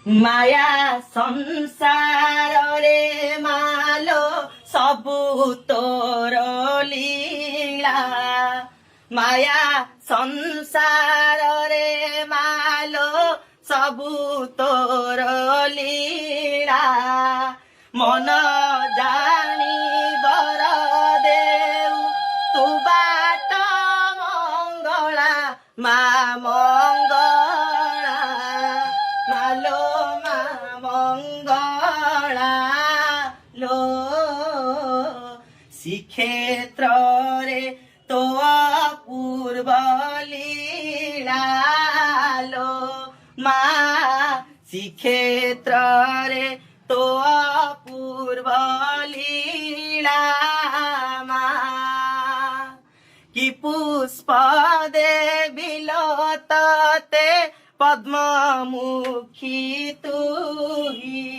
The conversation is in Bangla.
মায়া সংসারে মালো সবু তোর লীলা মায়া সংসারে মালো সবু তোর লীলা মন জানিবৰ দেউ তু বাଟ মঙ্গলা মা মঙ্গলা মালো মা মঙ্গলা লো শ্রীক্ষেত্রে তো পূর্ব লীলা লো মা শ্রীক্ষেত্রে তো পূর্ব লীলা মা কি পুষ্প দেবিল ততে পদ্মমুখী তুই